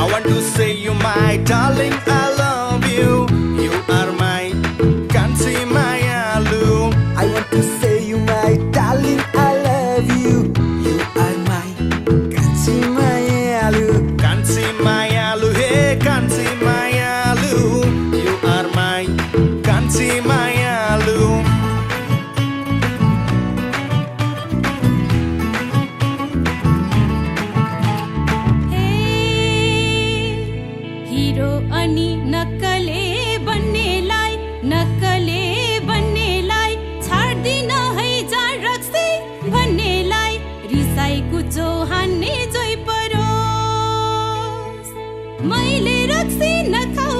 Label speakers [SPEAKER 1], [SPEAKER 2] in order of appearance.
[SPEAKER 1] I want to say you my darling, I love you. You are my Kansi Mayalu.
[SPEAKER 2] I want to say you my darling, I love you. You are my Kansi Mayalu.
[SPEAKER 1] Kansi Mayalu, hey Kansi Mayalu. You are my Kansi Mayalu.
[SPEAKER 3] Hero अनि नक्कले बन्नेलाई छाड्दिन है जा रक्सी भन्नेलाई रिसाई कुचो हान्ने जोइ परोस् मैले रक्सी नखाऊ